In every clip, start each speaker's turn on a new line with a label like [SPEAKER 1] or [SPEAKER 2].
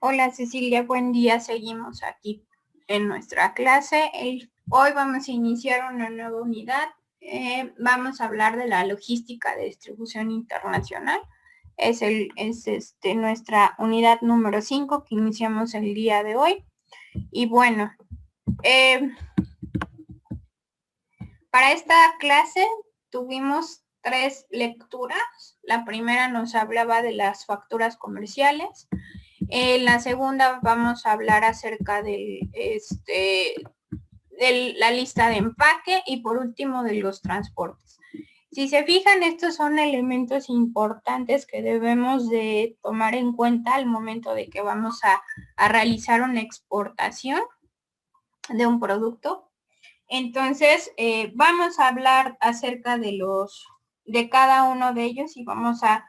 [SPEAKER 1] Hola Cecilia, buen día. Seguimos aquí en nuestra clase. Hoy vamos a iniciar una nueva unidad. Vamos a hablar de la logística de distribución internacional. Es nuestra unidad número 5 que iniciamos el día de hoy. Y bueno, para esta clase tuvimos 3 lecturas. La primera nos hablaba de las facturas comerciales. En la segunda vamos a hablar acerca de la lista de empaque y por último de los transportes. Si se fijan, estos son elementos importantes que debemos de tomar en cuenta al momento de que vamos a realizar una exportación de un producto. Entonces, vamos a hablar acerca de cada uno de ellos y vamos a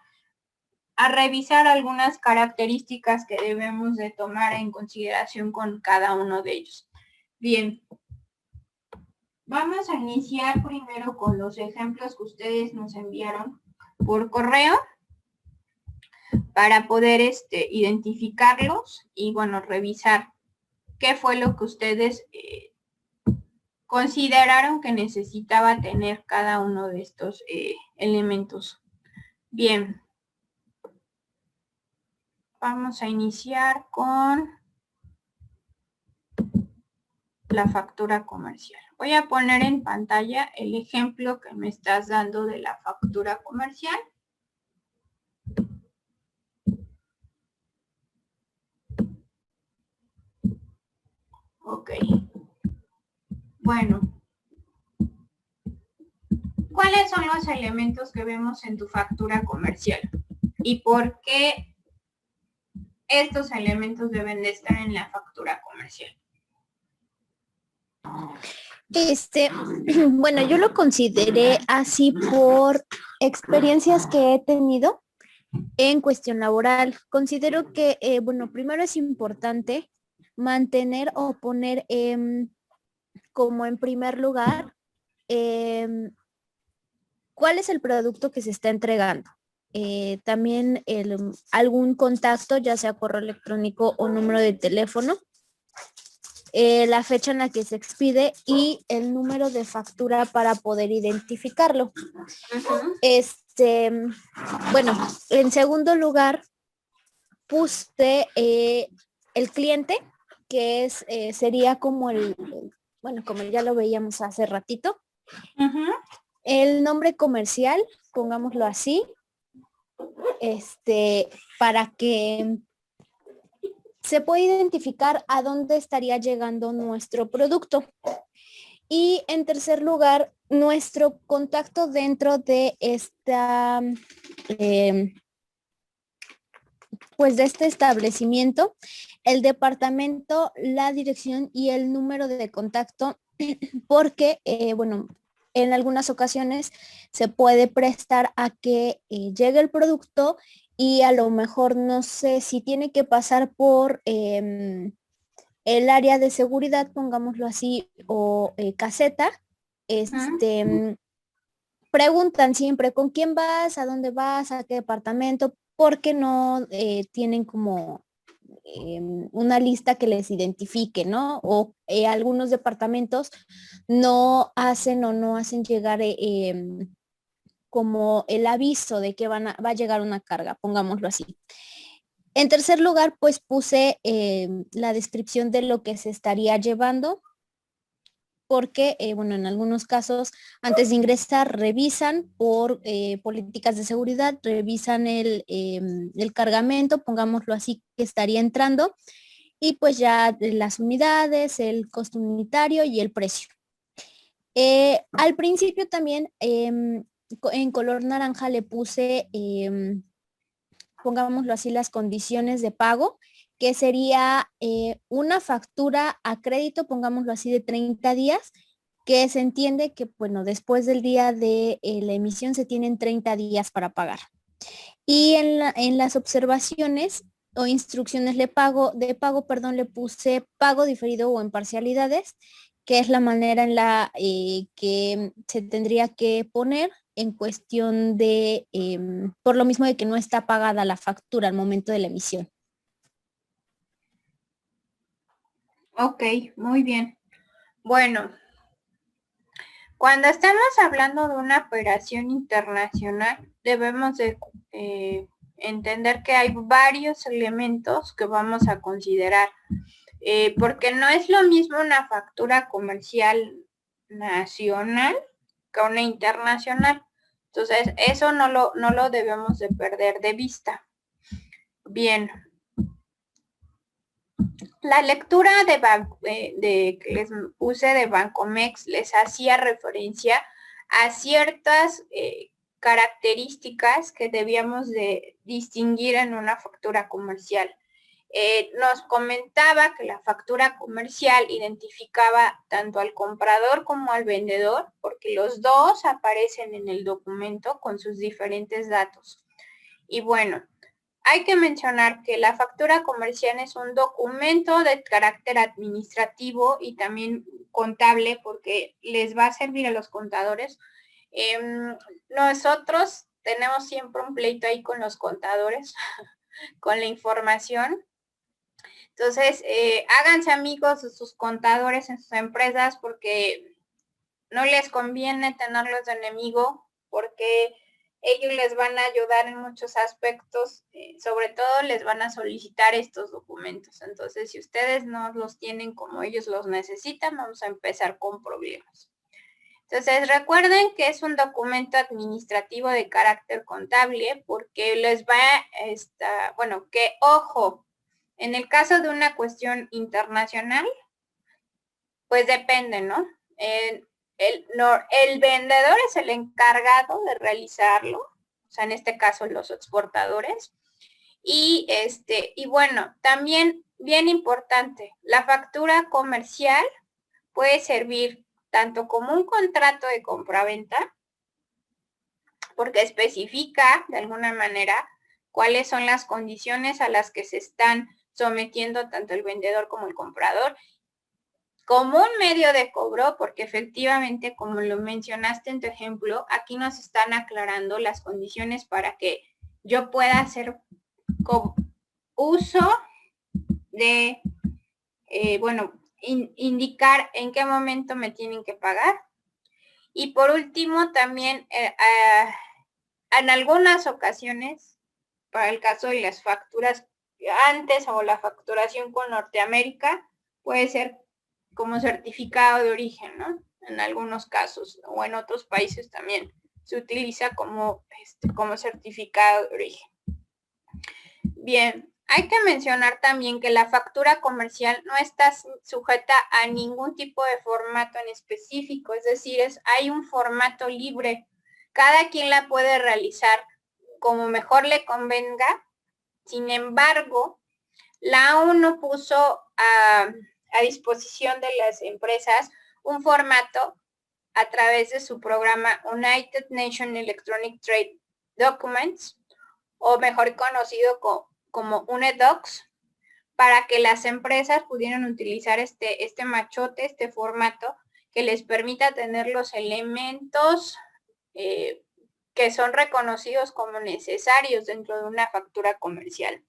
[SPEAKER 1] revisar algunas características que debemos de tomar en consideración con cada uno de ellos. Bien, vamos a iniciar primero con los ejemplos que ustedes nos enviaron por correo para poder identificarlos y bueno, revisar qué fue lo que ustedes consideraron que necesitaba tener cada uno de estos elementos. Bien, vamos a iniciar con la factura comercial. Voy a poner en pantalla el ejemplo que me estás dando de la factura comercial. Ok. Bueno, ¿cuáles son los elementos que vemos en tu factura comercial? ¿Y por qué estos elementos deben de estar en la factura comercial?
[SPEAKER 2] Bueno, yo lo consideré así por experiencias que he tenido en cuestión laboral. Considero que, bueno, primero es importante mantener o poner como en primer lugar cuál es el producto que se está entregando. También algún contacto, ya sea correo electrónico o número de teléfono, la fecha en la que se expide y el número de factura para poder identificarlo. Bueno, en segundo lugar puse el cliente, que sería como bueno, como ya lo veíamos hace ratito. El nombre comercial, pongámoslo así, para que se pueda identificar a dónde estaría llegando nuestro producto. Y en tercer lugar, nuestro contacto dentro de esta, pues de este establecimiento, el departamento, la dirección y el número de contacto, porque, bueno, en algunas ocasiones se puede prestar a que llegue el producto y a lo mejor no sé si tiene que pasar por el área de seguridad, pongámoslo así, o caseta. Preguntan siempre con quién vas, a dónde vas, a qué departamento, porque no tienen como una lista que les identifique, ¿no? O algunos departamentos no hacen o no hacen llegar como el aviso de que va a llegar una carga, pongámoslo así. En tercer lugar, pues puse la descripción de lo que se estaría llevando, porque, bueno, en algunos casos, antes de ingresar, revisan por políticas de seguridad, revisan el cargamento, pongámoslo así, que estaría entrando, y pues ya las unidades, el costo unitario y el precio. Al principio también, en color naranja le puse, pongámoslo así, las condiciones de pago, que sería una factura a crédito, pongámoslo así, de 30 días, que se entiende que, bueno, después del día de la emisión se tienen 30 días para pagar. Y en las observaciones o instrucciones de pago, perdón, le puse pago diferido o en parcialidades, que es la manera en la que se tendría que poner en cuestión de, por lo mismo de que no está pagada la factura al momento de la emisión.
[SPEAKER 1] Ok, muy bien. Bueno, cuando estamos hablando de una operación internacional, debemos de entender que hay varios elementos que vamos a considerar, porque no es lo mismo una factura comercial nacional que una internacional. Entonces, eso no lo debemos de perder de vista. Bien. La lectura que les puse de Bancomext les hacía referencia a ciertas características que debíamos de distinguir en una factura comercial. Nos comentaba que la factura comercial identificaba tanto al comprador como al vendedor, porque los dos aparecen en el documento con sus diferentes datos. Y bueno, hay que mencionar que la factura comercial es un documento de carácter administrativo y también contable, porque les va a servir a los contadores. Nosotros tenemos siempre un pleito ahí con los contadores, con la información. Entonces, háganse amigos de sus contadores en sus empresas, porque no les conviene tenerlos de enemigo, porque ellos les van a ayudar en muchos aspectos, sobre todo les van a solicitar estos documentos. Entonces, si ustedes no los tienen como ellos los necesitan, vamos a empezar con problemas. Entonces, recuerden que es un documento administrativo de carácter contable, porque les va a, bueno, que ojo, en el caso de una cuestión internacional, pues depende, ¿no? El vendedor es el encargado de realizarlo, o sea, en este caso los exportadores. Y bueno, también bien importante, la factura comercial puede servir tanto como un contrato de compraventa, porque especifica de alguna manera cuáles son las condiciones a las que se están sometiendo tanto el vendedor como el comprador, como un medio de cobro, porque efectivamente, como lo mencionaste en tu ejemplo, aquí nos están aclarando las condiciones para que yo pueda hacer uso de, bueno, indicar en qué momento me tienen que pagar. Y por último, también en algunas ocasiones, para el caso de las facturas antes o la facturación con Norteamérica, puede ser como certificado de origen, ¿no? En algunos casos, o en otros países también se utiliza como certificado de origen. Bien, hay que mencionar también que la factura comercial no está sujeta a ningún tipo de formato en específico, es decir, hay un formato libre. Cada quien la puede realizar como mejor le convenga. Sin embargo, la ONU puso a disposición de las empresas un formato a través de su programa United Nations Electronic Trade Documents, o mejor conocido como UNEDOCS, para que las empresas pudieran utilizar este machote, este formato, que les permita tener los elementos que son reconocidos como necesarios dentro de una factura comercial.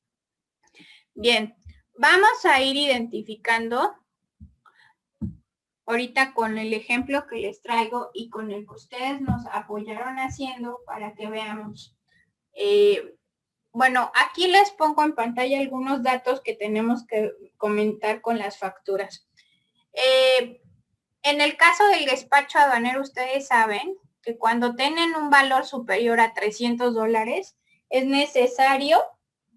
[SPEAKER 1] Bien, vamos a ir identificando ahorita con el ejemplo que les traigo y con el que ustedes nos apoyaron haciendo, para que veamos. Bueno, aquí les pongo en pantalla algunos datos que tenemos que comentar con las facturas. En el caso del despacho aduanero, ustedes saben que cuando tienen un valor superior a $300, es necesario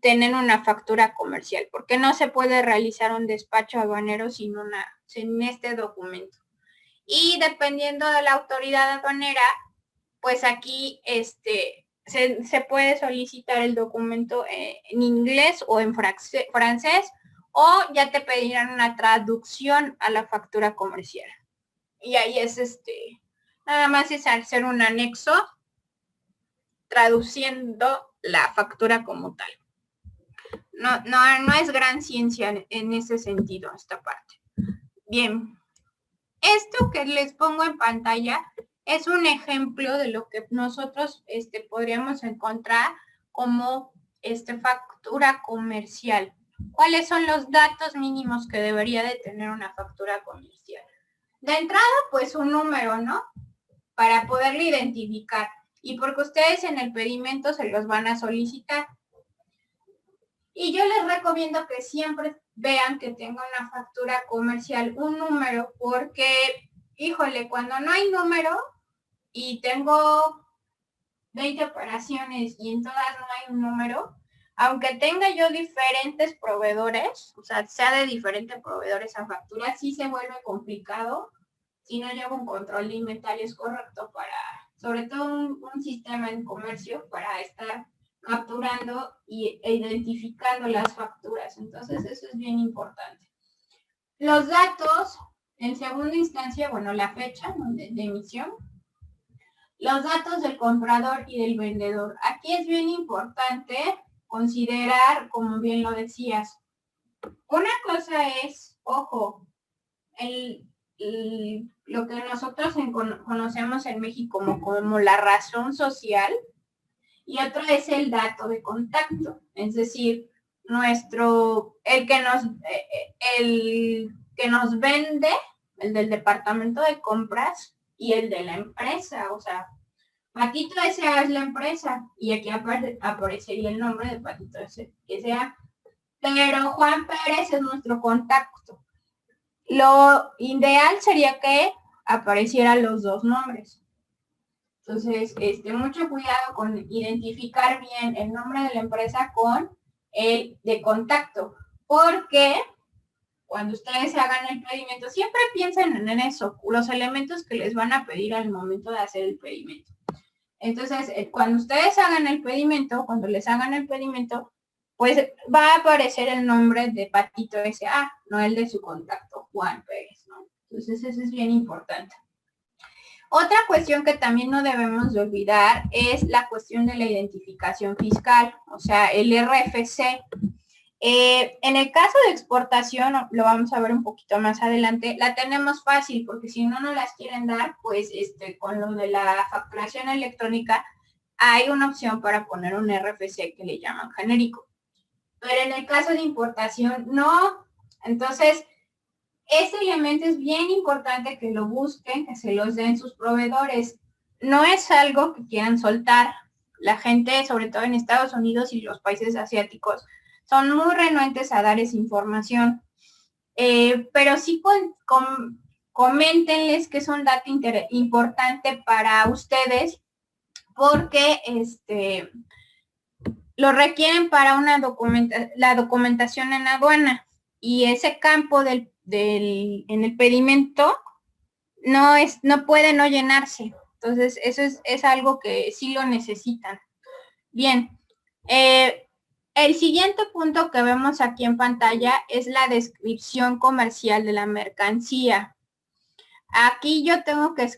[SPEAKER 1] tener una factura comercial, porque no se puede realizar un despacho aduanero sin este documento. Y dependiendo de la autoridad aduanera, pues aquí se puede solicitar el documento en inglés o en francés, o ya te pedirán una traducción a la factura comercial. Y ahí es nada más es hacer un anexo traduciendo la factura como tal. No es gran ciencia en ese sentido, esta parte. Bien, esto que les pongo en pantalla es un ejemplo de lo que nosotros podríamos encontrar como factura comercial. ¿Cuáles son los datos mínimos que debería de tener una factura comercial? De entrada, pues un número, ¿no? Para poderlo identificar. Y porque ustedes en el pedimento se los van a solicitar. Y yo les recomiendo que siempre vean que tenga una factura comercial, un número, porque, híjole, cuando no hay número y tengo 20 operaciones y en todas no hay un número, aunque tenga yo diferentes proveedores, o sea de diferentes proveedores esa factura, sí se vuelve complicado si no llevo un control de inventarios correcto para, sobre todo un sistema en comercio para estar capturando e identificando las facturas. Entonces eso es bien importante. Los datos, en segunda instancia, bueno, la fecha, ¿no?, de emisión, los datos del comprador y del vendedor. Aquí es bien importante considerar, como bien lo decías, una cosa es, ojo, lo que nosotros conocemos en México como la razón social, y otro es el dato de contacto, es decir, el que nos vende, el del departamento de compras y el de la empresa, o sea, Patito S.A. es la empresa y aquí aparecería el nombre de Patito S.A. Pero Juan Pérez es nuestro contacto. Lo ideal sería que aparecieran los dos nombres. Entonces, mucho cuidado con identificar bien el nombre de la empresa con el de contacto, porque cuando ustedes hagan el pedimento, siempre piensen en eso, los elementos que les van a pedir al momento de hacer el pedimento. Entonces, cuando ustedes hagan el pedimento, cuando les hagan el pedimento, pues va a aparecer el nombre de Patito S.A., no el de su contacto, Juan Pérez, ¿no? Entonces, eso es bien importante. Otra cuestión que también no debemos de olvidar es la cuestión de la identificación fiscal, o sea, el RFC. En el caso de exportación, lo vamos a ver un poquito más adelante, la tenemos fácil, porque si no las quieren dar, pues con lo de la facturación electrónica, hay una opción para poner un RFC que le llaman genérico. Pero en el caso de importación, no. Entonces, ese elemento es bien importante que lo busquen, que se los den sus proveedores. No es algo que quieran soltar. La gente, sobre todo en Estados Unidos y los países asiáticos, son muy renuentes a dar esa información. Pero sí coméntenles que es un dato importante para ustedes, porque lo requieren para la documentación en aduana, y ese campo en el pedimento no puede no llenarse. Entonces, eso es algo que sí lo necesitan. Bien, el siguiente punto que vemos aquí en pantalla es la descripción comercial de la mercancía. Aquí yo tengo que...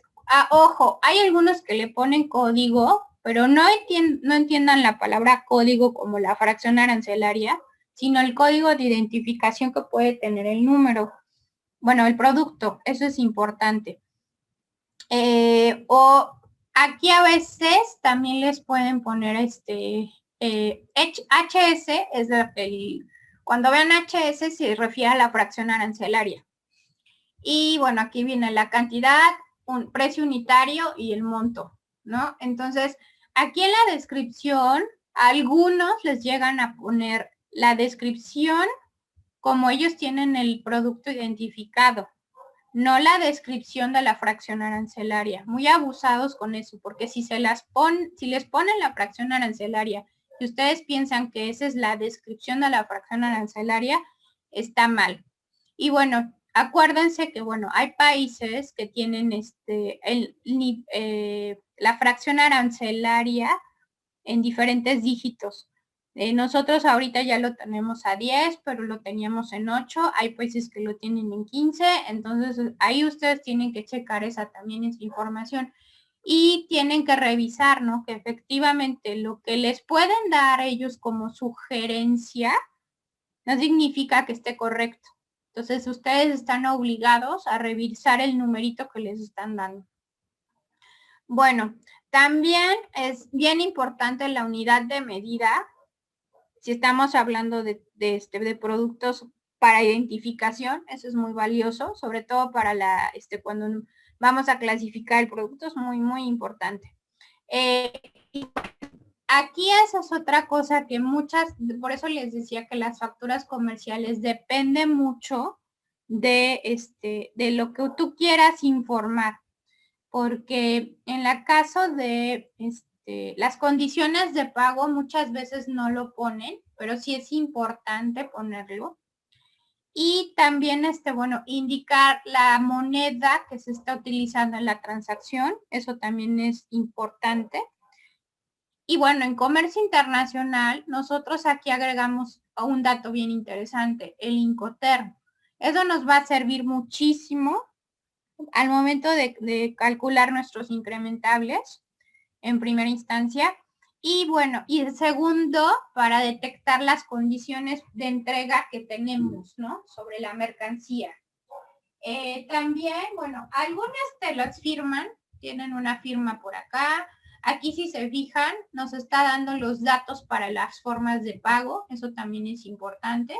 [SPEAKER 1] ojo, hay algunos que le ponen código, pero no entiendan la palabra código como la fracción arancelaria, sino el código de identificación que puede tener el número. Bueno, el producto, eso es importante. O aquí a veces también les pueden poner HS, cuando vean HS se refiere a la fracción arancelaria. Y bueno, aquí viene la cantidad, un precio unitario y el monto, ¿no? Entonces, aquí en la descripción, algunos les llegan a poner la descripción como ellos tienen el producto identificado, no la descripción de la fracción arancelaria. Muy abusados con eso, porque si les ponen la fracción arancelaria y ustedes piensan que esa es la descripción de la fracción arancelaria, está mal. Y bueno, acuérdense que, bueno, hay países que tienen la fracción arancelaria en diferentes dígitos. Nosotros ahorita ya lo tenemos a 10, pero lo teníamos en 8. Hay países que lo tienen en 15. Entonces, ahí ustedes tienen que checar esa información. Y tienen que revisar, ¿no?, que efectivamente lo que les pueden dar ellos como sugerencia no significa que esté correcto. Entonces, ustedes están obligados a revisar el numerito que les están dando. Bueno, también es bien importante la unidad de medida. Si estamos hablando de productos para identificación, eso es muy valioso, sobre todo para cuando vamos a clasificar el producto, es muy, muy importante. Aquí esa es otra cosa que por eso les decía que las facturas comerciales dependen mucho de lo que tú quieras informar, porque en la caso de las condiciones de pago muchas veces no lo ponen, pero sí es importante ponerlo. Y también, indicar la moneda que se está utilizando en la transacción, eso también es importante. Y bueno, en comercio internacional, nosotros aquí agregamos un dato bien interesante, el Incoterm. Eso nos va a servir muchísimo al momento de calcular nuestros incrementables en primera instancia. Y bueno, y el segundo, para detectar las condiciones de entrega que tenemos, ¿no? Sobre la mercancía. También, bueno, algunas te las firman, tienen una firma por acá. Aquí si se fijan, nos está dando los datos para las formas de pago, eso también es importante.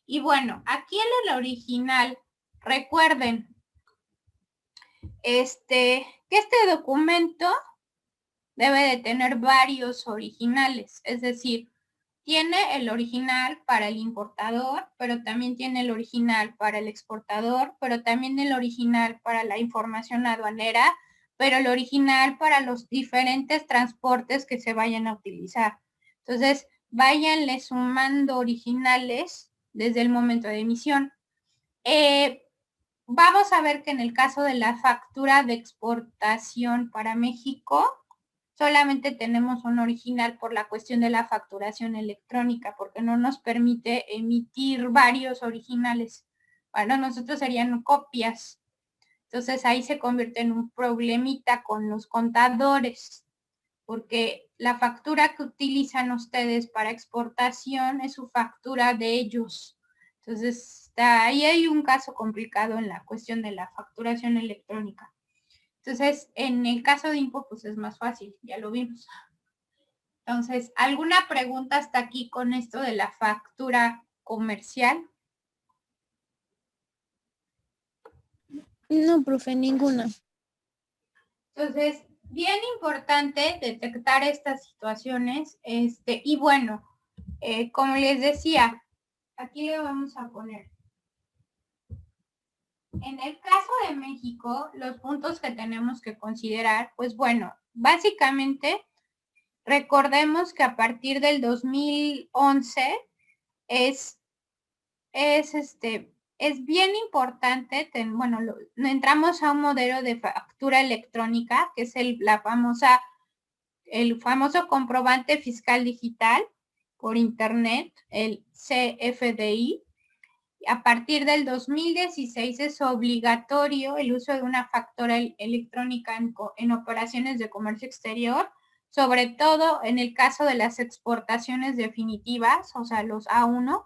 [SPEAKER 1] Y bueno, aquí en el original, recuerden, que este documento debe de tener varios originales, es decir, tiene el original para el importador, pero también tiene el original para el exportador, pero también el original para la información aduanera, pero el original para los diferentes transportes que se vayan a utilizar. Entonces, váyanle sumando originales desde el momento de emisión. Vamos a ver que en el caso de la factura de exportación para México, solamente tenemos un original por la cuestión de la facturación electrónica, porque no nos permite emitir varios originales. Para nosotros serían copias. Entonces ahí se convierte en un problemita con los contadores, porque la factura que utilizan ustedes para exportación es su factura de ellos. Entonces ahí hay un caso complicado en la cuestión de la facturación electrónica. Entonces, en el caso de IMPO, pues es más fácil, ya lo vimos. Entonces, ¿alguna pregunta hasta aquí con esto de la factura comercial?
[SPEAKER 2] No, profe, ninguna.
[SPEAKER 1] Entonces, bien importante detectar estas situaciones. Y bueno, como les decía, aquí le vamos a poner. En el caso de México, los puntos que tenemos que considerar, pues bueno, básicamente recordemos que a partir del 2011 es bien importante, entramos a un modelo de factura electrónica, que es el famoso comprobante fiscal digital por internet, el CFDI. A partir del 2016 es obligatorio el uso de una factura electrónica en operaciones de comercio exterior, sobre todo en el caso de las exportaciones definitivas, o sea, los A1.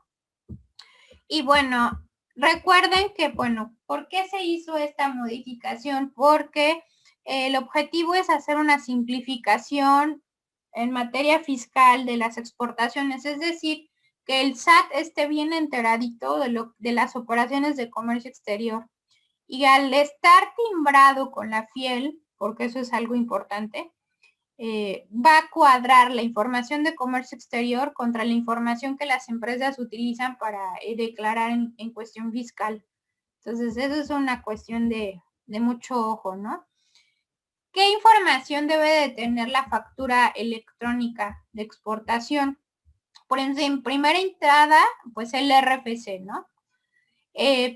[SPEAKER 1] Y bueno, recuerden que, ¿por qué se hizo esta modificación? Porque el objetivo es hacer una simplificación en materia fiscal de las exportaciones, es decir, que el SAT esté bien enteradito de las operaciones de comercio exterior. Y al estar timbrado con la FIEL, porque eso es algo importante, va a cuadrar la información de comercio exterior contra la información que las empresas utilizan para declarar en cuestión fiscal. Entonces, eso es una cuestión de mucho ojo, ¿no? ¿Qué información debe de tener la factura electrónica de exportación? Por ejemplo, en primera entrada, pues el RFC, ¿no?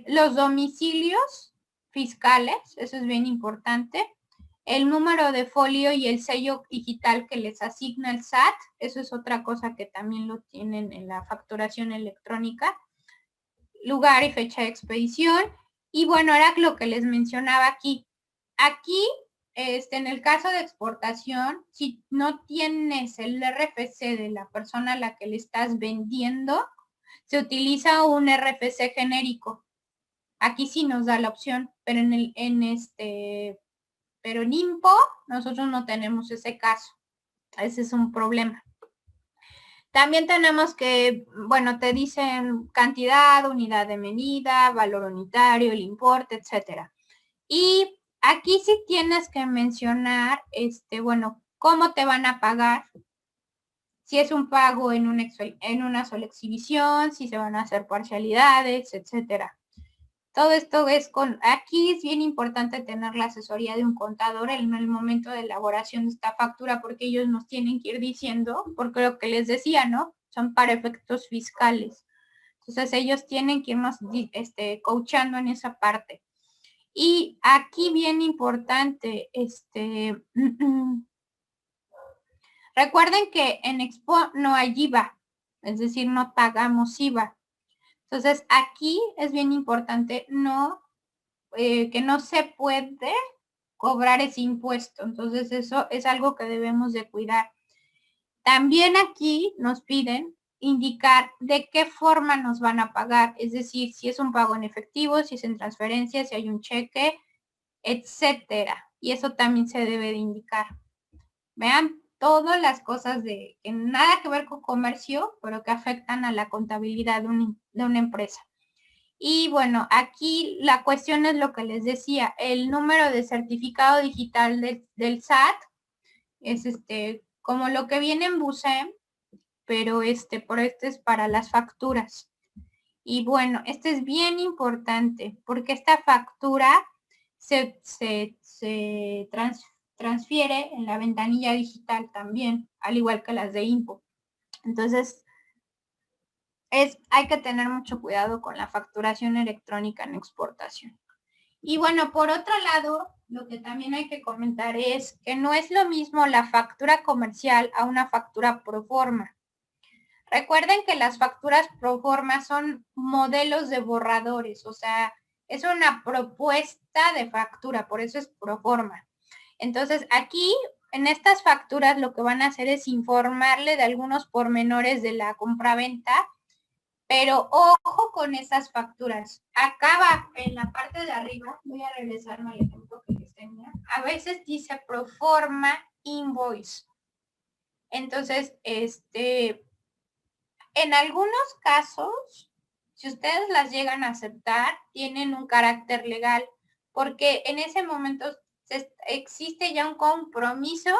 [SPEAKER 1] Los domicilios fiscales, eso es bien importante. El número de folio y el sello digital que les asigna el SAT, eso es otra cosa que también lo tienen en la facturación electrónica. Lugar y fecha de expedición. Y bueno, era lo que les mencionaba aquí. Aquí, en el caso de exportación, si no tienes el RFC de la persona a la que le estás vendiendo, se utiliza un RFC genérico. Aquí sí nos da la opción, pero pero en IMPO nosotros no tenemos ese caso. Ese es un problema. También tenemos que, bueno, te dicen cantidad, unidad de medida, valor unitario, el importe, etcétera. Y aquí sí tienes que mencionar, bueno, cómo te van a pagar. Si es un pago en una sola exhibición, si se van a hacer parcialidades, etcétera. Todo esto aquí es bien importante tener la asesoría de un contador en el momento de elaboración de esta factura, porque ellos nos tienen que ir diciendo, porque lo que les decía, ¿no? Son para efectos fiscales. Entonces ellos tienen que irnos coachando en esa parte. Y aquí bien importante, recuerden que en Expo no hay IVA, es decir, no pagamos IVA. Entonces aquí es bien importante que no se puede cobrar ese impuesto. Entonces eso es algo que debemos de cuidar. También aquí nos piden indicar de qué forma nos van a pagar, es decir, si es un pago en efectivo, si es en transferencia, si hay un cheque, etcétera. Y eso también se debe de indicar. Vean todas las cosas que nada que ver con comercio, pero que afectan a la contabilidad de una empresa. Y bueno, aquí la cuestión es lo que les decía, el número de certificado digital del SAT es como lo que viene en BUSEM, pero por es para las facturas. Y bueno, este es bien importante porque esta factura se transfiere en la ventanilla digital también, al igual que las de IMPO. Entonces, hay que tener mucho cuidado con la facturación electrónica en exportación. Y bueno, por otro lado, lo que también hay que comentar es que no es lo mismo la factura comercial a una factura pro forma. Recuerden que las facturas pro forma son modelos de borradores, o sea, es una propuesta de factura, por eso es pro forma. Entonces, aquí, en estas facturas, lo que van a hacer es informarle de algunos pormenores de la compraventa, pero ojo con esas facturas. Acá en la parte de arriba, voy a regresarme al ejemplo que les tenía. A veces dice pro forma invoice. Entonces, en algunos casos, si ustedes las llegan a aceptar, tienen un carácter legal, porque en ese momento existe ya un compromiso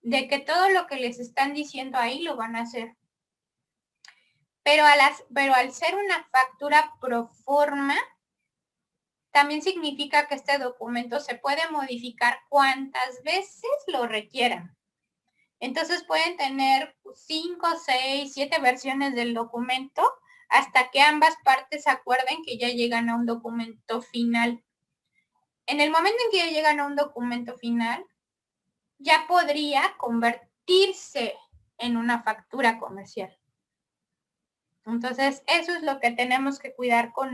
[SPEAKER 1] de que todo lo que les están diciendo ahí lo van a hacer. Pero al ser una factura pro forma, también significa que este documento se puede modificar cuantas veces lo requieran. Entonces pueden tener 5, 6, 7 versiones del documento hasta que ambas partes acuerden que ya llegan a un documento final. En el momento en que ya llegan a un documento final, ya podría convertirse en una factura comercial. Entonces, eso es lo que tenemos que cuidar con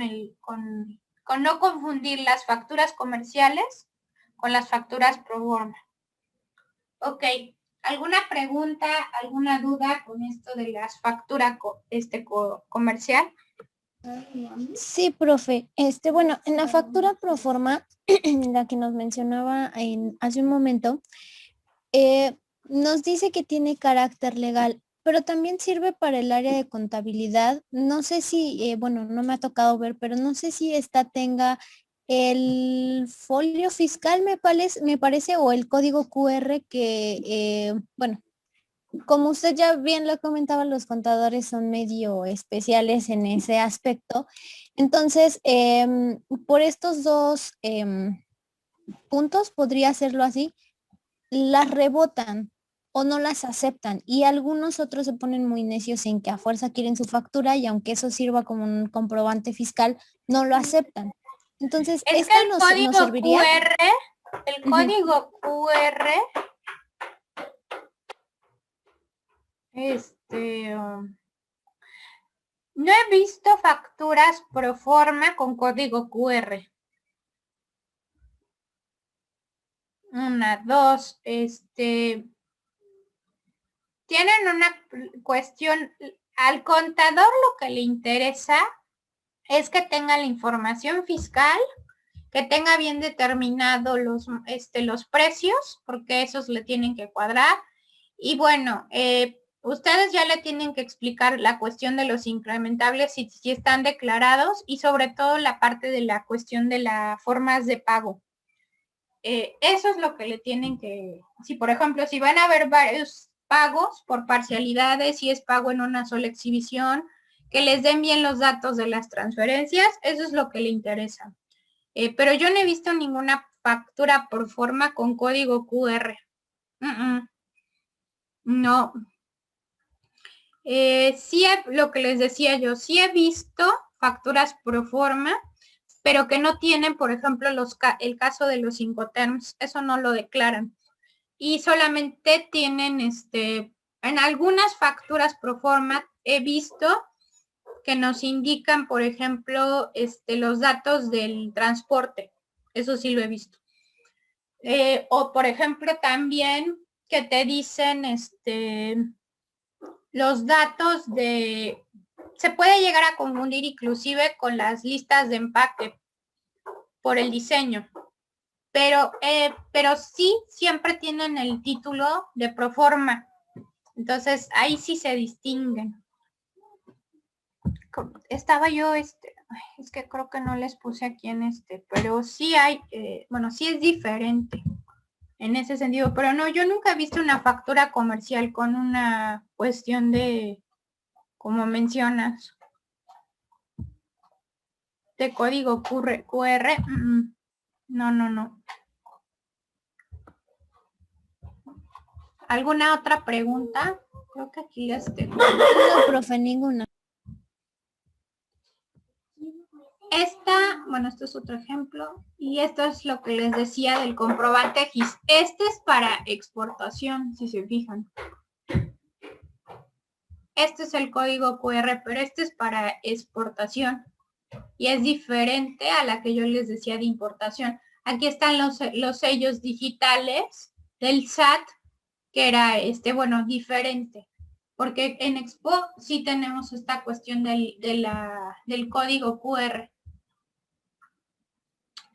[SPEAKER 1] no confundir las facturas comerciales con las facturas pro forma. Ok, ¿alguna pregunta, alguna duda con esto de las facturas comercial?
[SPEAKER 2] Sí, profe. Bueno, en la factura pro forma, la que nos mencionaba hace un momento, nos dice que tiene carácter legal, pero también sirve para el área de contabilidad. No sé si, bueno, no me ha tocado ver, pero no sé si esta tenga el folio fiscal, me parece, o el código QR que, bueno, como usted ya bien lo comentaba, los contadores son medio especiales en ese aspecto. Entonces, por estos dos puntos, podría hacerlo así, las rebotan o no las aceptan y algunos otros se ponen muy necios en que a fuerza quieren su factura y aunque eso sirva como un comprobante fiscal, no lo aceptan. Entonces,
[SPEAKER 1] es
[SPEAKER 2] ¿esta
[SPEAKER 1] que
[SPEAKER 2] nos serviría?
[SPEAKER 1] El código QR, no he visto facturas pro forma con código QR. Una, dos, tienen una cuestión, al contador lo que le interesa es que tenga la información fiscal, que tenga bien determinado los precios, porque esos le tienen que cuadrar. Y bueno, ustedes ya le tienen que explicar la cuestión de los incrementables si están declarados y sobre todo la parte de la cuestión de las formas de pago. Eso es lo que le tienen que, si por ejemplo, si van a haber varios pagos por parcialidades, si es pago en una sola exhibición, que les den bien los datos de las transferencias, eso es lo que le interesa. Pero yo no he visto ninguna factura por forma con código QR. No. Sí, lo que les decía yo, sí he visto facturas pro forma, pero que no tienen, por ejemplo, el caso de los Incoterms, eso no lo declaran. Y solamente tienen, en algunas facturas pro forma he visto que nos indican, por ejemplo, los datos del transporte. Eso sí lo he visto. O, por ejemplo, también que te dicen, los datos de... Se puede llegar a confundir inclusive con las listas de empaque por el diseño. Pero sí siempre tienen el título de proforma. Entonces, ahí sí se distinguen. Estaba yo, es que creo que no les puse aquí en pero sí hay, bueno, sí es diferente en ese sentido, pero no, yo nunca he visto una factura comercial con una cuestión de, como mencionas, de código QR. No. ¿Alguna otra pregunta? Creo que aquí ya tengo.
[SPEAKER 2] No, profe, ninguna.
[SPEAKER 1] Bueno, esto es otro ejemplo. Y esto es lo que les decía del comprobante GIS. Este es para exportación, si se fijan. Este es el código QR, pero este es para exportación. Y es diferente a la que yo les decía de importación. Aquí están los sellos digitales del SAT, que era, bueno, diferente. Porque en Expo sí tenemos esta cuestión del código QR.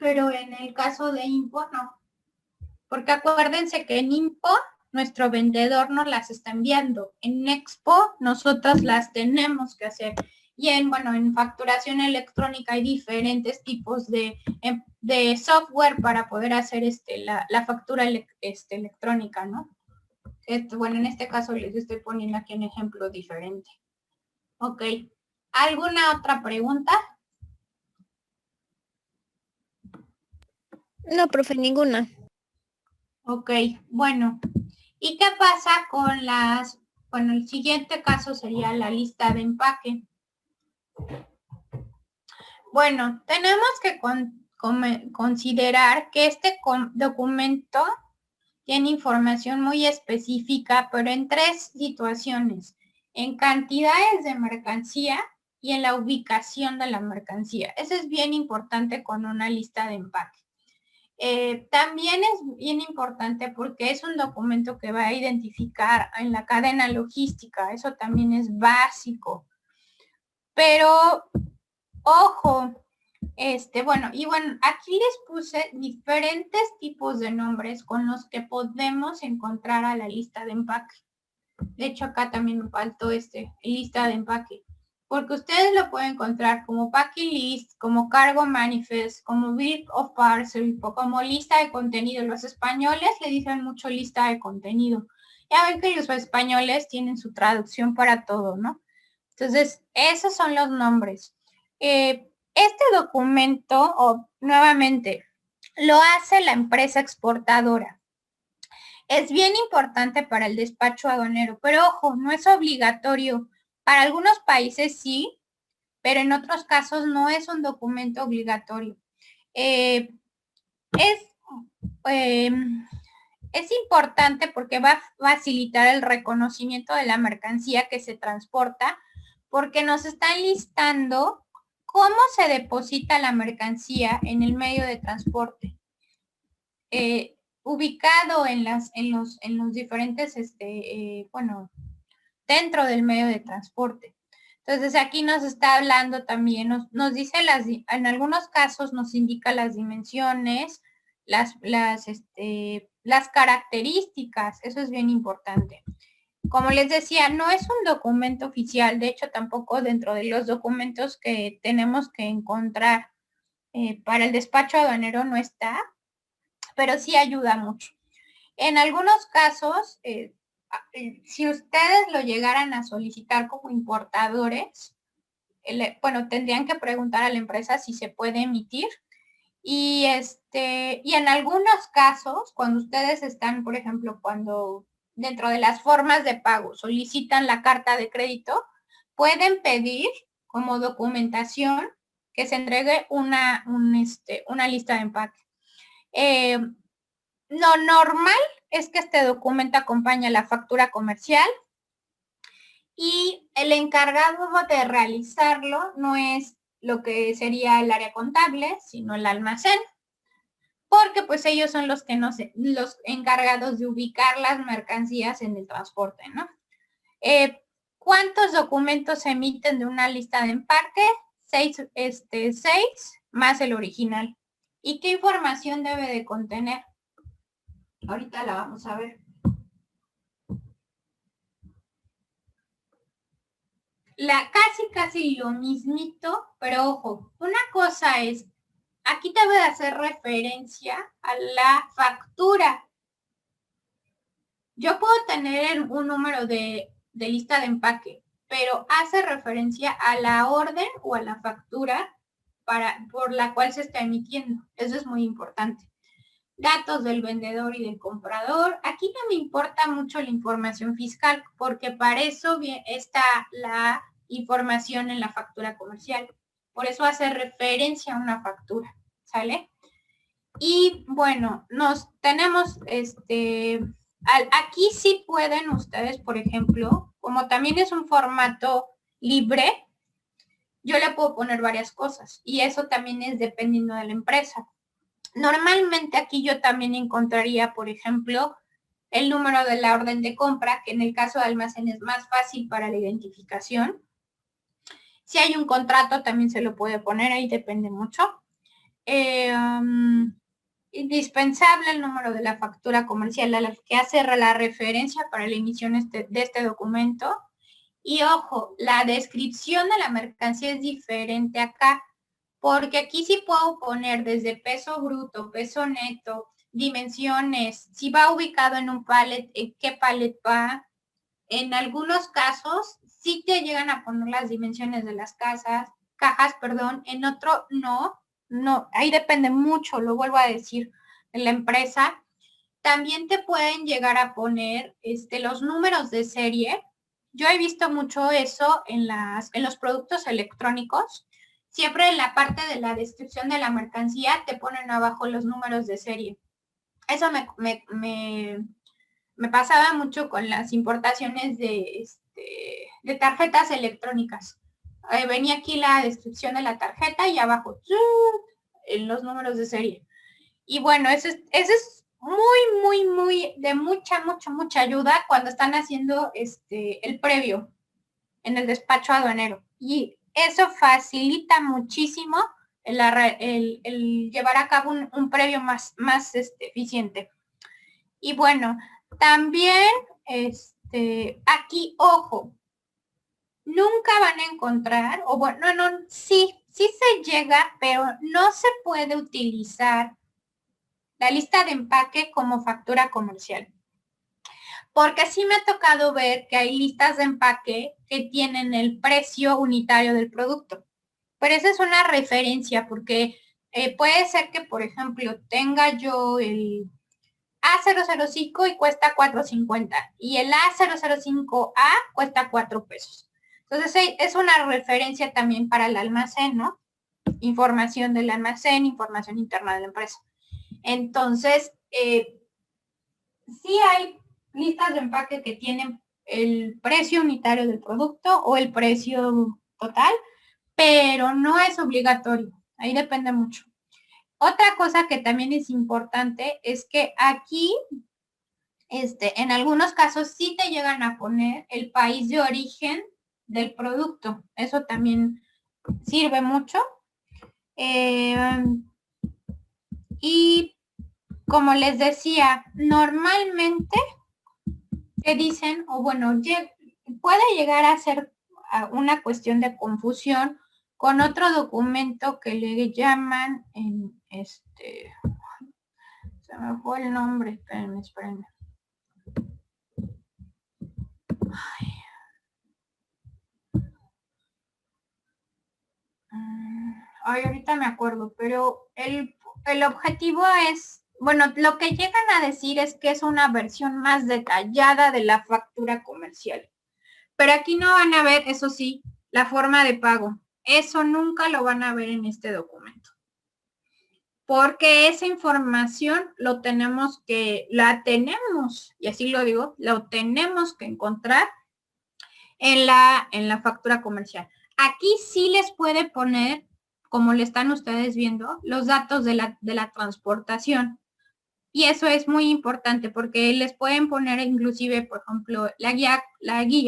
[SPEAKER 1] Pero en el caso de Impo no. Porque acuérdense que en Impo nuestro vendedor nos las está enviando. En Expo nosotros las tenemos que hacer. Y en facturación electrónica hay diferentes tipos de software para poder hacer la factura electrónica, ¿no? En este caso les estoy poniendo aquí un ejemplo diferente. Ok. ¿Alguna otra pregunta?
[SPEAKER 2] No, profe, ninguna.
[SPEAKER 1] Ok, bueno. ¿Y qué pasa con el siguiente caso sería la lista de empaque? Bueno, tenemos que considerar que este documento tiene información muy específica, pero en 3 situaciones: en cantidades de mercancía y en la ubicación de la mercancía. Eso es bien importante con una lista de empaque. También es bien importante porque es un documento que va a identificar en la cadena logística. Eso también es básico. Pero, ojo, aquí les puse diferentes tipos de nombres con los que podemos encontrar a la lista de empaque. De hecho, acá también me faltó lista de empaque. Porque ustedes lo pueden encontrar como packing list, como cargo manifest, como bill of parcel, o como lista de contenido. Los españoles le dicen mucho lista de contenido. Ya ven que los españoles tienen su traducción para todo, ¿no? Entonces, esos son los nombres. Este documento, nuevamente, lo hace la empresa exportadora. Es bien importante para el despacho aduanero, pero ojo, no es obligatorio. Para algunos países sí, pero en otros casos no es un documento obligatorio. Es importante porque va a facilitar el reconocimiento de la mercancía que se transporta, porque nos están listando cómo se deposita la mercancía en el medio de transporte. Ubicado en los diferentes, dentro del medio de transporte. Entonces aquí nos está hablando también, nos dice en algunos casos nos indica las dimensiones, las características, eso es bien importante. Como les decía, no es un documento oficial, de hecho tampoco dentro de los documentos que tenemos que encontrar para el despacho aduanero no está, pero sí ayuda mucho. En algunos casos, si ustedes lo llegaran a solicitar como importadores, bueno, tendrían que preguntar a la empresa si se puede emitir. Y en algunos casos, cuando ustedes están, por ejemplo, cuando dentro de las formas de pago solicitan la carta de crédito, pueden pedir como documentación que se entregue una lista de empaque. Lo normal es que este documento acompaña la factura comercial y el encargado de realizarlo no es lo que sería el área contable, sino el almacén, porque pues ellos son los que los encargados de ubicar las mercancías en el transporte, ¿no? ¿Cuántos documentos se emiten de una lista de empaque? 6 más el original. ¿Y qué información debe de contener? Ahorita la vamos a ver. Casi lo mismito, pero ojo, una cosa es, aquí debe de hacer referencia a la factura. Yo puedo tener un número de lista de empaque, pero hace referencia a la orden o a la factura por la cual se está emitiendo. Eso es muy importante. Datos del vendedor y del comprador. Aquí no me importa mucho la información fiscal, porque para eso está la información en la factura comercial. Por eso hace referencia a una factura, ¿sale? Y bueno, tenemos aquí sí pueden ustedes, por ejemplo, como también es un formato libre, yo le puedo poner varias cosas y eso también es dependiendo de la empresa. Normalmente aquí yo también encontraría, por ejemplo, el número de la orden de compra, que en el caso de almacén es más fácil para la identificación. Si hay un contrato también se lo puede poner, ahí depende mucho. Indispensable el número de la factura comercial a la que hace la referencia para la emisión de este documento. Y ojo, la descripción de la mercancía es diferente acá, porque aquí sí puedo poner desde peso bruto, peso neto, dimensiones, si va ubicado en un pallet, en qué pallet va. En algunos casos sí te llegan a poner las dimensiones de las cajas, en otro no, ahí depende mucho, lo vuelvo a decir, en la empresa. También te pueden llegar a poner los números de serie. Yo he visto mucho eso en los productos electrónicos. Siempre en la parte de la descripción de la mercancía te ponen abajo los números de serie. Eso me pasaba mucho con las importaciones de tarjetas electrónicas. Venía aquí la descripción de la tarjeta y abajo los números de serie. Y bueno, ese es muy de mucha ayuda cuando están haciendo el previo en el despacho aduanero. Y eso facilita muchísimo el llevar a cabo un previo más eficiente. Y bueno, también aquí, ojo, nunca van a encontrar, o bueno, sí se llega, pero no se puede utilizar la lista de empaque como factura comercial. Porque sí me ha tocado ver que hay listas de empaque que tienen el precio unitario del producto. Pero esa es una referencia porque puede ser que, por ejemplo, tenga yo el A005 y cuesta 4.50 y el A005A cuesta 4 pesos. Entonces es una referencia también para el almacén, ¿no? Información del almacén, información interna de la empresa. Entonces, sí hay listas de empaque que tienen el precio unitario del producto o el precio total, pero no es obligatorio. Ahí depende mucho. Otra cosa que también es importante es que aquí, en algunos casos sí te llegan a poner el país de origen del producto. Eso también sirve mucho. Y como les decía, normalmente que dicen, o bueno, puede llegar a ser una cuestión de confusión con otro documento que le llaman en se me fue el nombre, espérenme. Ay, ahorita me acuerdo, pero el objetivo es, bueno, lo que llegan a decir es que es una versión más detallada de la factura comercial. Pero aquí no van a ver, eso sí, la forma de pago. Eso nunca lo van a ver en este documento. Porque esa información la tenemos, y así lo digo, lo tenemos que encontrar en la factura comercial. Aquí sí les puede poner, como le están ustedes viendo, los datos de la transportación. Y eso es muy importante porque les pueden poner inclusive, por ejemplo, la guía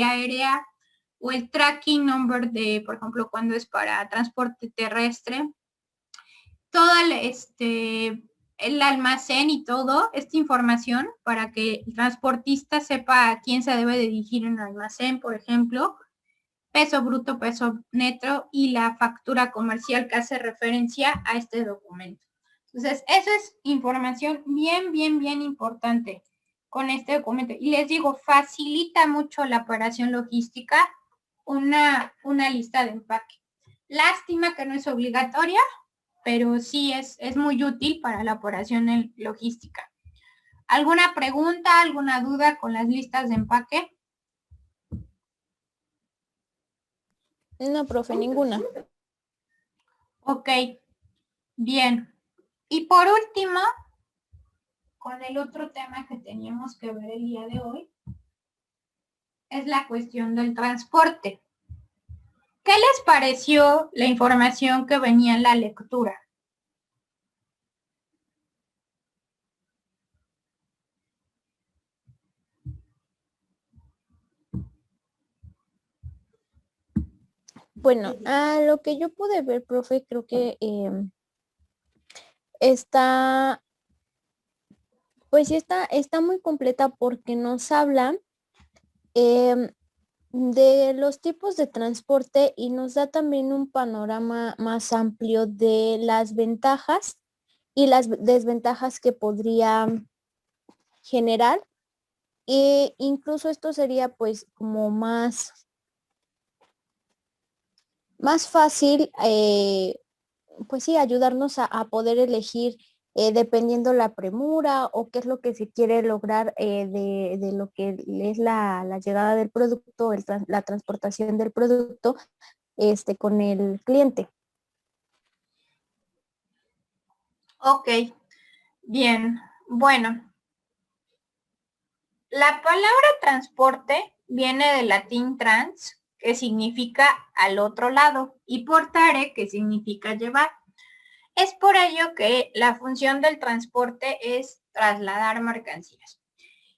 [SPEAKER 1] aérea o el tracking number de, por ejemplo, cuando es para transporte terrestre. Todo el almacén y todo, esta información para que el transportista sepa a quién se debe dirigir en el almacén, por ejemplo, peso bruto, peso neto y la factura comercial que hace referencia a este documento. Entonces, eso es información bien importante con este documento. Y les digo, facilita mucho la operación logística una lista de empaque. Lástima que no es obligatoria, pero sí es muy útil para la operación en logística. ¿Alguna pregunta, alguna duda con las listas de empaque?
[SPEAKER 2] No, profe, ninguna.
[SPEAKER 1] Ok, bien. Y por último, con el otro tema que teníamos que ver el día de hoy, es la cuestión del transporte. ¿Qué les pareció la información que venía en la lectura?
[SPEAKER 2] Bueno, a lo que yo pude ver, profe, creo que está, pues sí está muy completa porque nos habla de los tipos de transporte y nos da también un panorama más amplio de las ventajas y las desventajas que podría generar. E incluso esto sería pues como más fácil, pues sí, ayudarnos a poder elegir dependiendo la premura o qué es lo que se quiere lograr de lo que es la llegada del producto, la transportación del producto con el cliente.
[SPEAKER 1] Ok, bien. Bueno, la palabra transporte viene del latín trans, que significa al otro lado, y portare, que significa llevar. Es por ello que la función del transporte es trasladar mercancías.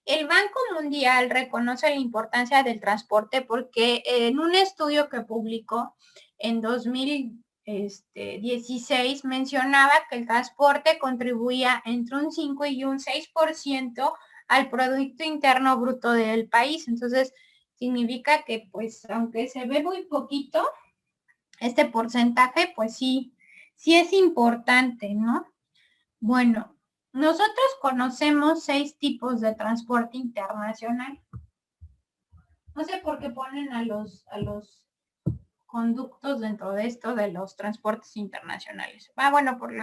[SPEAKER 1] El Banco Mundial reconoce la importancia del transporte porque en un estudio que publicó en 2016 mencionaba que el transporte contribuía entre un 5 y un 6% al Producto Interno Bruto del país. Entonces, significa que pues aunque se ve muy poquito, este porcentaje pues sí es importante, ¿no? Bueno, nosotros conocemos 6 tipos de transporte internacional. No sé por qué ponen a los conductos dentro de esto de los transportes internacionales. Bueno, por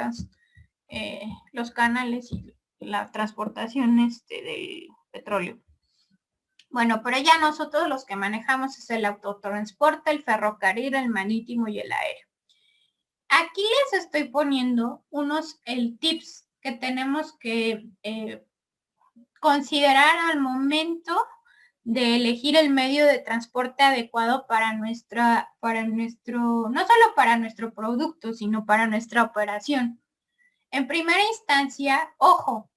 [SPEAKER 1] los canales y la transportación del petróleo. Bueno, pero ya nosotros los que manejamos es el autotransporte, el ferrocarril, el marítimo y el aéreo. Aquí les estoy poniendo el tips que tenemos que considerar al momento de elegir el medio de transporte adecuado para no solo para nuestro producto, sino para nuestra operación. En primera instancia, ojo,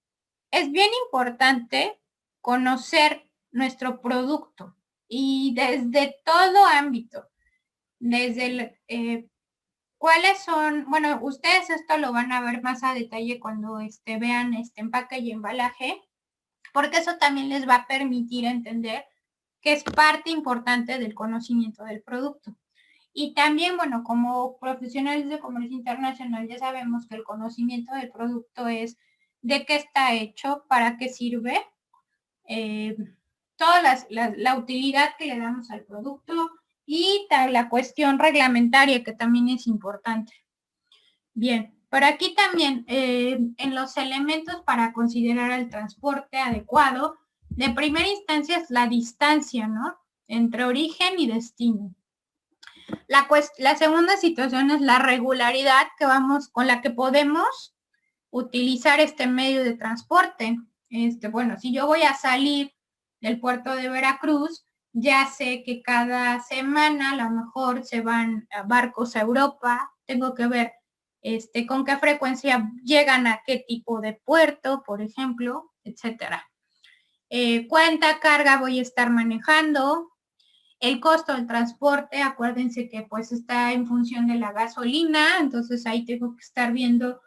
[SPEAKER 1] es bien importante conocer nuestro producto y desde todo ámbito, desde cuáles son, bueno, ustedes esto lo van a ver más a detalle cuando vean este empaque y embalaje, porque eso también les va a permitir entender que es parte importante del conocimiento del producto. Y también, bueno, como profesionales de comercio internacional ya sabemos que el conocimiento del producto es de qué está hecho, para qué sirve, toda la utilidad que le damos al producto y la cuestión reglamentaria que también es importante. Bien, por aquí también en los elementos para considerar el transporte adecuado, de primera instancia es la distancia, ¿no? Entre origen y destino. La segunda situación es la regularidad con la que podemos utilizar este medio de transporte. Bueno, si yo voy a salir del puerto de Veracruz, ya sé que cada semana a lo mejor se van barcos a Europa, tengo que ver con qué frecuencia llegan a qué tipo de puerto, por ejemplo, etcétera. Cuánta carga voy a estar manejando, el costo del transporte, acuérdense que pues está en función de la gasolina, entonces ahí tengo que estar viendo,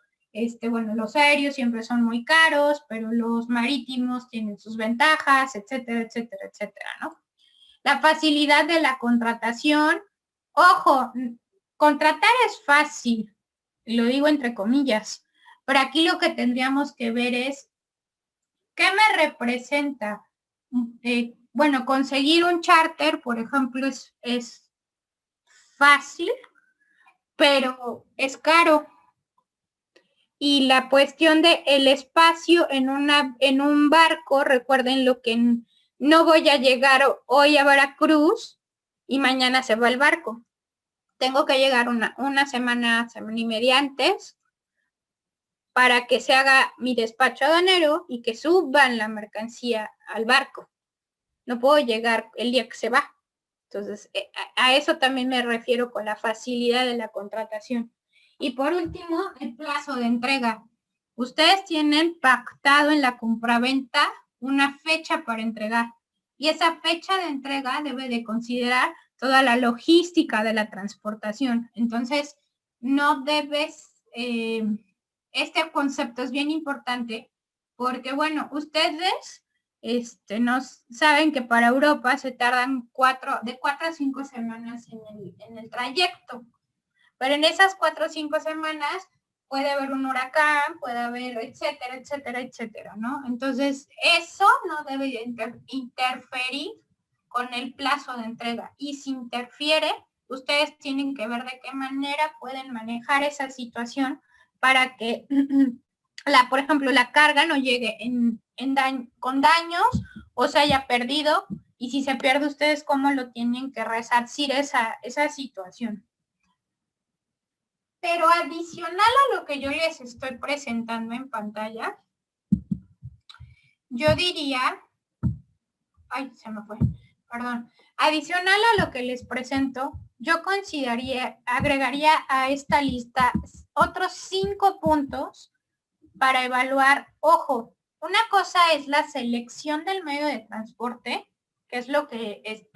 [SPEAKER 1] bueno, los aéreos siempre son muy caros, pero los marítimos tienen sus ventajas, etcétera, etcétera, etcétera, ¿no? La facilidad de la contratación. Ojo, contratar es fácil, y lo digo entre comillas, pero aquí lo que tendríamos que ver es qué me representa. Bueno, conseguir un charter, por ejemplo, es fácil, pero es caro. Y la cuestión de el espacio en un barco, recuerden lo que no voy a llegar hoy a Veracruz y mañana se va el barco. Tengo que llegar una semana y media antes para que se haga mi despacho aduanero y que suban la mercancía al barco. No puedo llegar el día que se va. Entonces, a eso también me refiero con la facilidad de la contratación. Y por último, el plazo de entrega. Ustedes tienen pactado en la compraventa una fecha para entregar. Y esa fecha de entrega debe de considerar toda la logística de la transportación. Entonces, no debes, este concepto es bien importante porque, bueno, ustedes nos saben que para Europa se tardan de 4 a 5 semanas en el trayecto. Pero en esas 4 o 5 semanas puede haber un huracán, puede haber etcétera, etcétera, etcétera, ¿no? Entonces, eso no debe interferir con el plazo de entrega. Y si interfiere, ustedes tienen que ver de qué manera pueden manejar esa situación para que por ejemplo, la carga no llegue con daños o se haya perdido, y si se pierde, ustedes cómo lo tienen que resarcir esa situación. Pero adicional a lo que yo les estoy presentando en pantalla, yo diría, se me fue, perdón, adicional a lo que les presento, yo agregaría a esta lista otros 5 puntos para evaluar. Ojo, una cosa es la selección del medio de transporte, que es lo que es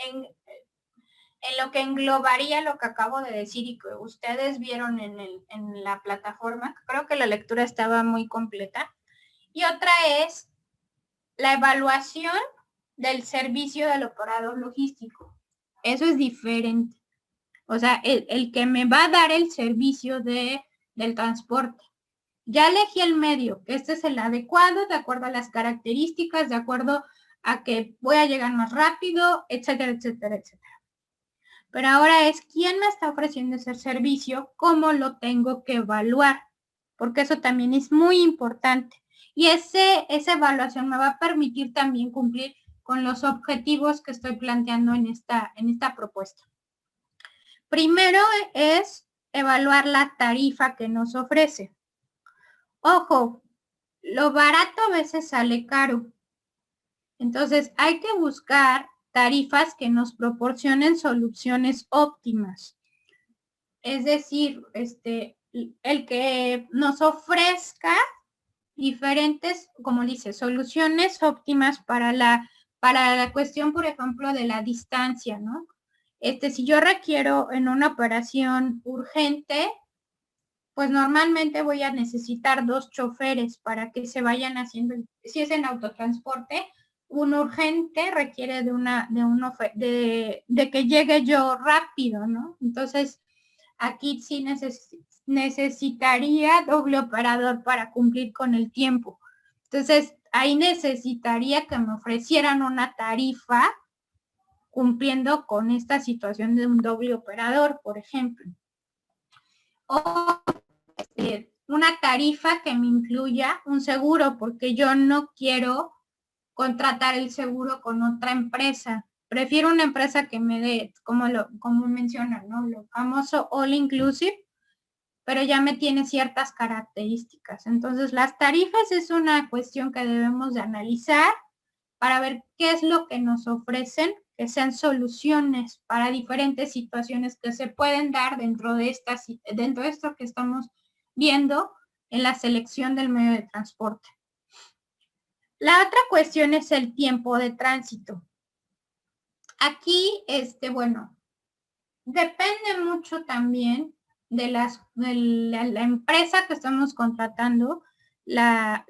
[SPEAKER 1] en lo que englobaría lo que acabo de decir y que ustedes vieron en la plataforma. Creo que la lectura estaba muy completa. Y otra es la evaluación del servicio del operador logístico. Eso es diferente. O sea, el que me va a dar el servicio del transporte. Ya elegí el medio, que este es el adecuado, de acuerdo a las características, de acuerdo a que voy a llegar más rápido, etcétera, etcétera, etcétera. Pero ahora es quién me está ofreciendo ese servicio, cómo lo tengo que evaluar, porque eso también es muy importante. Y esa evaluación me va a permitir también cumplir con los objetivos que estoy planteando en esta propuesta. Primero es evaluar la tarifa que nos ofrece. Ojo, lo barato a veces sale caro. Entonces hay que buscar tarifas que nos proporcionen soluciones óptimas. Es decir, el que nos ofrezca diferentes, como dice, soluciones óptimas para la cuestión, por ejemplo, de la distancia, ¿no? Si yo requiero en una operación urgente pues normalmente voy a necesitar 2 choferes para que se vayan haciendo, si es en autotransporte, un urgente requiere de que llegue yo rápido, ¿no? Entonces, aquí sí necesitaría doble operador para cumplir con el tiempo. Entonces, ahí necesitaría que me ofrecieran una tarifa cumpliendo con esta situación de un doble operador, por ejemplo. O una tarifa que me incluya un seguro, porque yo no quiero contratar el seguro con otra empresa. Prefiero una empresa que me dé, como mencionan, ¿no? Lo famoso all inclusive, pero ya me tiene ciertas características. Entonces, las tarifas es una cuestión que debemos de analizar para ver qué es lo que nos ofrecen, que sean soluciones para diferentes situaciones que se pueden dar dentro de esto que estamos viendo en la selección del medio de transporte. La otra cuestión es el tiempo de tránsito. Aquí, bueno, depende mucho también de la empresa que estamos contratando, las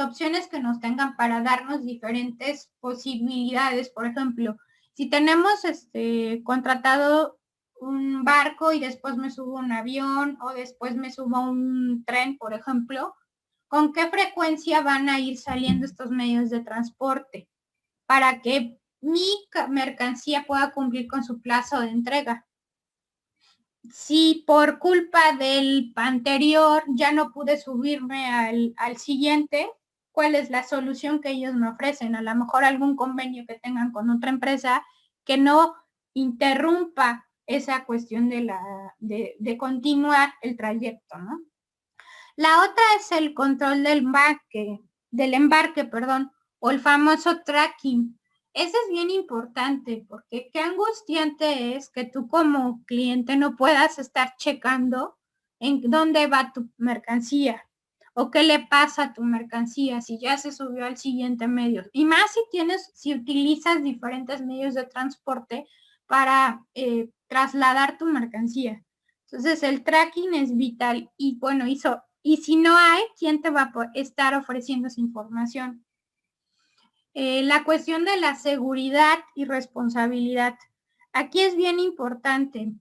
[SPEAKER 1] opciones que nos tengan para darnos diferentes posibilidades. Por ejemplo, si tenemos contratado un barco y después me subo a un avión o después me subo a un tren, por ejemplo, ¿con qué frecuencia van a ir saliendo estos medios de transporte para que mi mercancía pueda cumplir con su plazo de entrega? Si por culpa del anterior ya no pude subirme al siguiente, ¿cuál es la solución que ellos me ofrecen? A lo mejor algún convenio que tengan con otra empresa que no interrumpa esa cuestión de continuar el trayecto, ¿no? La otra es el control del embarque, o el famoso tracking. Ese es bien importante porque qué angustiante es que tú como cliente no puedas estar checando en dónde va tu mercancía o qué le pasa a tu mercancía, si ya se subió al siguiente medio. Y más si utilizas diferentes medios de transporte para trasladar tu mercancía. Entonces el tracking es vital y bueno, y si no hay, ¿quién te va a estar ofreciendo esa información? La cuestión de la seguridad y responsabilidad. Aquí es bien importante.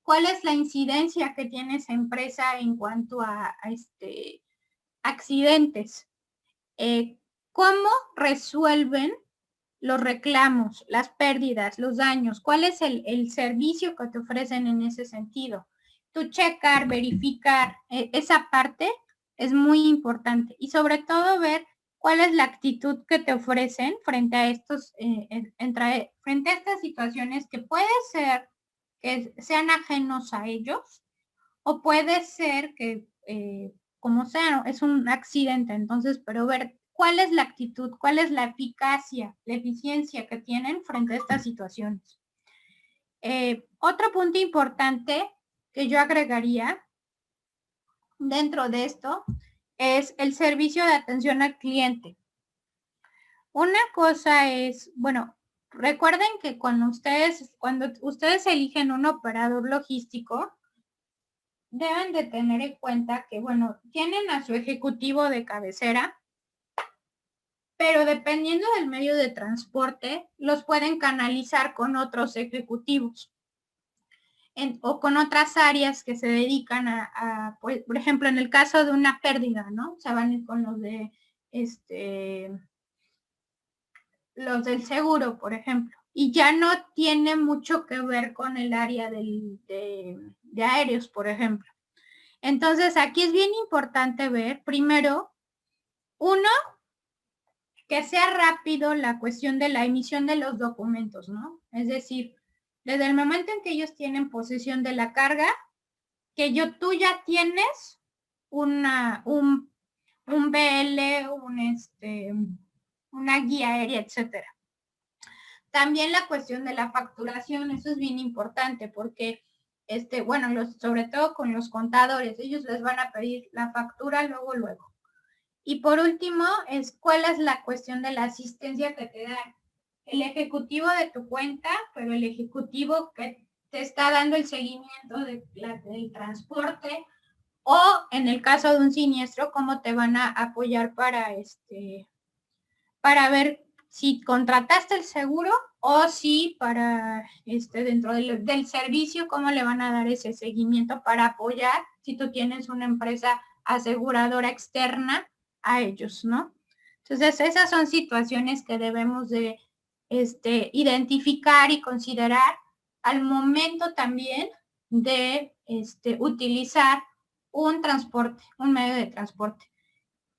[SPEAKER 1] ¿Cuál es la incidencia que tiene esa empresa en cuanto a accidentes? ¿Cómo resuelven los reclamos, las pérdidas, los daños? ¿Cuál es el servicio que te ofrecen en ese sentido? Tú checar, verificar, esa parte es muy importante y sobre todo ver cuál es la actitud que te ofrecen frente a frente a estas situaciones que puede ser que sean ajenos a ellos o puede ser que como sea, es un accidente, entonces, pero ver cuál es la actitud, cuál es la eficacia, la eficiencia que tienen frente a estas situaciones. Otro punto importante que yo agregaría dentro de esto es el servicio de atención al cliente. Una cosa es, bueno, recuerden que cuando ustedes eligen un operador logístico, deben de tener en cuenta que, bueno, tienen a su ejecutivo de cabecera, pero dependiendo del medio de transporte, los pueden canalizar con otros ejecutivos o con otras áreas que se dedican pues, por ejemplo, en el caso de una pérdida, ¿no? Se van a ir con los del seguro, por ejemplo, y ya no tiene mucho que ver con el área de aéreos, por ejemplo. Entonces, aquí es bien importante ver, primero, uno, que sea rápido la cuestión de la emisión de los documentos, ¿no? Es decir, desde el momento en que ellos tienen posesión de la carga, que tú ya tienes un BL, una guía aérea, etcétera. También la cuestión de la facturación, eso es bien importante porque, bueno, sobre todo con los contadores, ellos les van a pedir la factura luego. Y por último, cuál es la cuestión de la asistencia que te da el ejecutivo de tu cuenta, pero el ejecutivo que te está dando el seguimiento del transporte, o en el caso de un siniestro, cómo te van a apoyar para ver si contrataste el seguro o si para dentro del servicio, cómo le van a dar ese seguimiento para apoyar si tú tienes una empresa aseguradora externa a ellos, ¿no? Entonces, esas son situaciones que debemos de identificar y considerar al momento también de utilizar un transporte, un medio de transporte.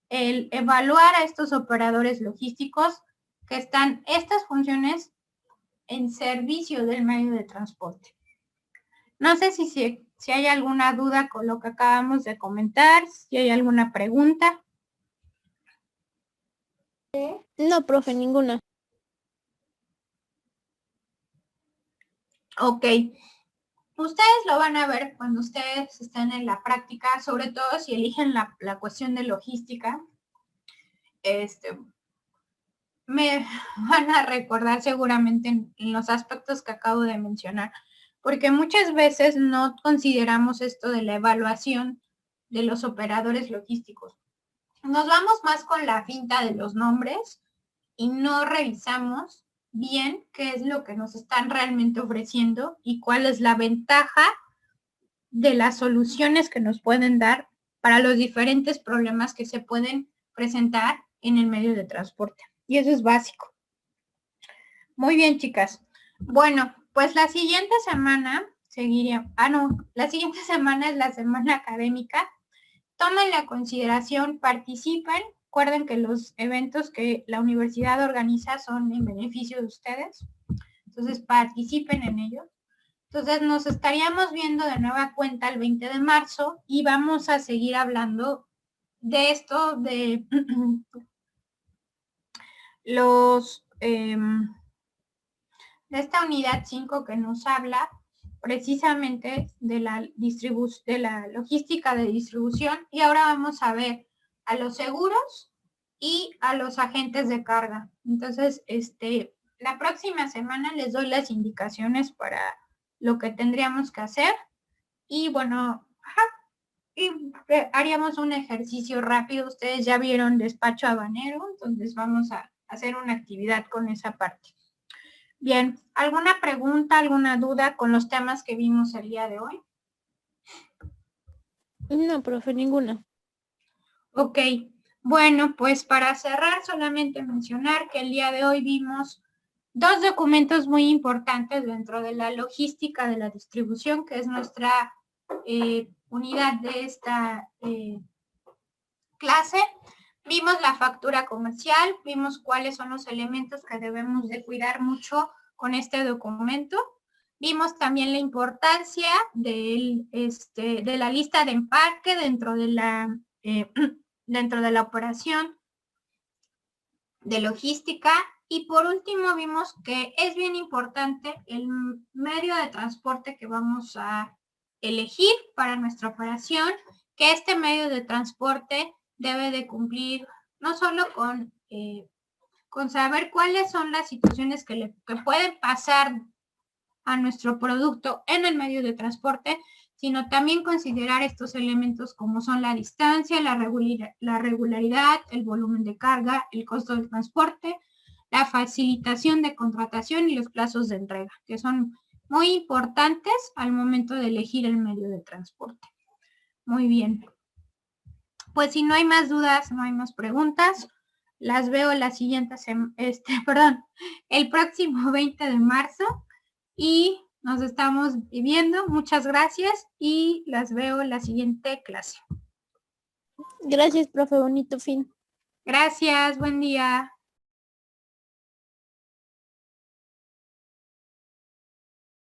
[SPEAKER 1] El evaluar a estos operadores logísticos que están estas funciones en servicio del medio de transporte. No sé si hay alguna duda con lo que acabamos de comentar, si hay alguna pregunta.
[SPEAKER 2] No, profe, ninguna.
[SPEAKER 1] Ok. Ustedes lo van a ver cuando ustedes estén en la práctica, sobre todo si eligen la cuestión de logística. Me van a recordar seguramente en los aspectos que acabo de mencionar, porque muchas veces no consideramos esto de la evaluación de los operadores logísticos. Nos vamos más con la finta de los nombres y no revisamos bien qué es lo que nos están realmente ofreciendo y cuál es la ventaja de las soluciones que nos pueden dar para los diferentes problemas que se pueden presentar en el medio de transporte. Y eso es básico. Muy bien, chicas. Bueno, pues la siguiente semana seguiría. La siguiente semana es la semana académica. Tomen la consideración, participen. Recuerden que los eventos que la universidad organiza son en beneficio de ustedes. Entonces, participen en ellos. Entonces, nos estaríamos viendo de nueva cuenta el 20 de marzo y vamos a seguir hablando de esto, de de esta unidad 5 que nos habla precisamente de la logística de distribución, y ahora vamos a ver a los seguros y a los agentes de carga. Entonces, la próxima semana les doy las indicaciones para lo que tendríamos que hacer y bueno, y haríamos un ejercicio rápido. Ustedes ya vieron despacho habanero, entonces vamos a hacer una actividad con esa parte. Bien, ¿alguna pregunta, alguna duda con los temas que vimos el día de hoy?
[SPEAKER 2] No, profe, ninguna.
[SPEAKER 1] Ok, bueno, pues para cerrar solamente mencionar que el día de hoy vimos dos documentos muy importantes dentro de la logística de la distribución, que es nuestra unidad de esta clase. Vimos la factura comercial, vimos cuáles son los elementos que debemos de cuidar mucho con este documento. Vimos también la importancia de la lista de empaque dentro de la operación de logística. Y por último vimos que es bien importante el medio de transporte que vamos a elegir para nuestra operación, que este medio de transporte debe de cumplir no solo con saber cuáles son las situaciones que pueden pasar a nuestro producto en el medio de transporte, sino también considerar estos elementos como son la distancia, la regularidad, el volumen de carga, el costo del transporte, la facilitación de contratación y los plazos de entrega, que son muy importantes al momento de elegir el medio de transporte. Muy bien. Pues si no hay más dudas, no hay más preguntas, las veo la siguiente el próximo 20 de marzo y nos estamos viendo. Muchas gracias y las veo en la siguiente clase.
[SPEAKER 2] Gracias, profe, bonito fin.
[SPEAKER 1] Gracias, buen día.